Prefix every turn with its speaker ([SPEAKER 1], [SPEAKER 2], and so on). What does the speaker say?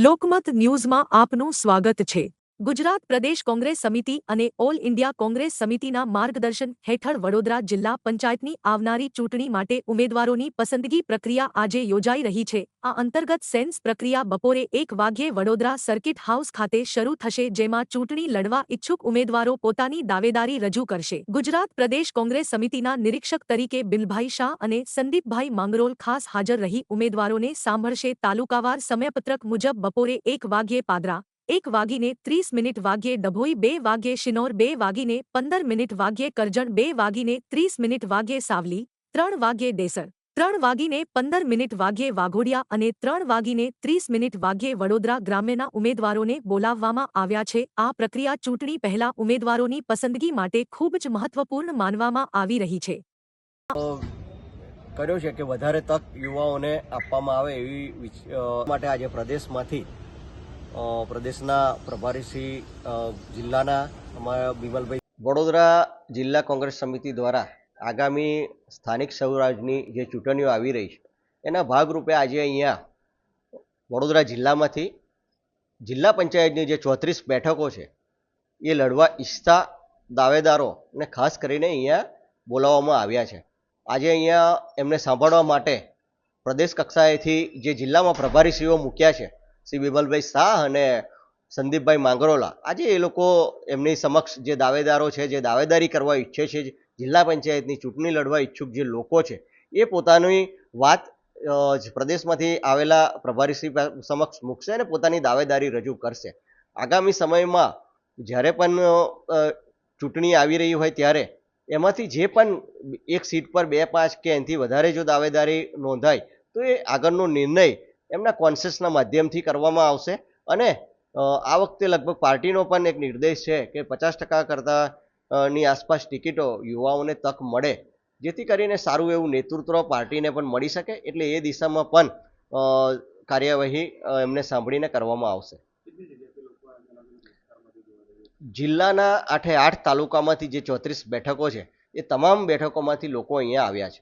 [SPEAKER 1] લોકમત ન્યૂઝમાં આપનું સ્વાગત છે। ગુજરાત પ્રદેશ કોંગ્રેસ સમિતિ અને ઓલ ઇન્ડિયા કોંગ્રેસ સમિતિના માર્ગદર્શન હેઠળ વડોદરા જિલ્લા પંચાયતની આવનારી ચૂંટણી માટે ઉમેદવારોની પસંદગી પ્રક્રિયા આજે યોજાઈ રહી છે। આ અંતર્ગત સેન્સ પ્રક્રિયા બપોરે 1 વાગ્યે વડોદરા સર્કિટ હાઉસ ખાતે શરૂ થશે, જેમાં ચૂંટણી લડવા ઇચ્છુક ઉમેદવારો પોતાની દાવેદારી રજૂ કરશે। ગુજરાત પ્રદેશ કોંગ્રેસ સમિતિના નિરીક્ષક તરીકે બિલભાઈ શાહ અને સંદીપભાઈ માંગરોલ ખાસ હાજર રહી ઉમેદવારોને સાંભળશે। તાલુકાવાર સમયપત્રક મુજબ બપોરે 1 વાગ્યે પાદરા, 1:30 વાગ્યે ડભોઈ, 2 વાગ્યે શિનોર, 2 વાગીને 15 મિનિટ વાગ્યે કરજણ, 2 વાગીને 30 મિનિટ વાગ્યે સાવલી, 3 વાગ્યે ડેસર, 3 વાગીને 15 મિનિટ વાગ્યે વાઘોડિયા અને 3 વાગીને 30 મિનિટ વાગ્યે વડોદરા ગ્રામ્યના ઉમેદવારોને બોલાવવામાં આવ્યા છે। આ પ્રક્રિયા ચૂંટણી પહેલા ઉમેદવારોની પસંદગી માટે ખૂબ જ મહત્વપૂર્ણ માનવામાં આવી રહી છે।
[SPEAKER 2] કર્યો છે કે વધારે તક યુવાઓને આપવામાં આવે એવી માટે આજે પ્રદેશમાંથી પ્રદેશના પ્રભારી શ્રી જિલ્લાના અમારા બિમલભાઈ વડોદરા જિલ્લા કોંગ્રેસ સમિતિ દ્વારા આગામી સ્થાનિક સ્વરાજની જે ચૂંટણીઓ આવી રહી છે એના ભાગરૂપે આજે અહીંયા વડોદરા જિલ્લામાંથી જિલ્લા પંચાયતની જે 34 બેઠકો છે એ લડવા ઈચ્છતા દાવેદારોને ખાસ કરીને અહીંયા બોલાવવામાં આવ્યા છે। આજે અહીંયા એમને સાંભળવા માટે પ્રદેશ કક્ષાએથી જે જિલ્લામાં પ્રભારીશ્રીઓ મૂક્યા છે, શ્રી બિમલભાઈ શાહ અને સંદીપભાઈ માંગરોલા, આજે એ લોકો એમની સમક્ષ જે દાવેદારો છે, જે દાવેદારી કરવા ઈચ્છે છે, જિલ્લા પંચાયતની ચૂંટણી લડવા ઈચ્છુક જે લોકો છે, એ પોતાની વાત પ્રદેશમાંથી આવેલા પ્રભારીશ્રી સમક્ષ મૂકશે અને પોતાની દાવેદારી રજૂ કરશે। આગામી સમયમાં જ્યારે પણ ચૂંટણી આવી રહી હોય ત્યારે એમાંથી જે પણ એક સીટ પર 2, 5 કે એનાથી વધારે જો દાવેદારી નોંધાય તો એ આગળનો નિર્ણય એમના કોન્સેસના માધ્યમથી કરવામાં આવશે। અને આ વખતે લગભગ પાર્ટીનો પણ એક નિર્દેશ છે કે 50% કરતાંની આસપાસ ટિકિટો યુવાઓને તક મળે, જેથી કરીને સારું એવું નેતૃત્વ પાર્ટીને પણ મળી શકે, એટલે એ દિશામાં પણ કાર્યવાહી એમને સાંભળીને કરવામાં આવશે। જિલ્લાના 8 તાલુકામાંથી જે 34 બેઠકો છે એ તમામ બેઠકોમાંથી લોકો અહીંયા આવ્યા છે।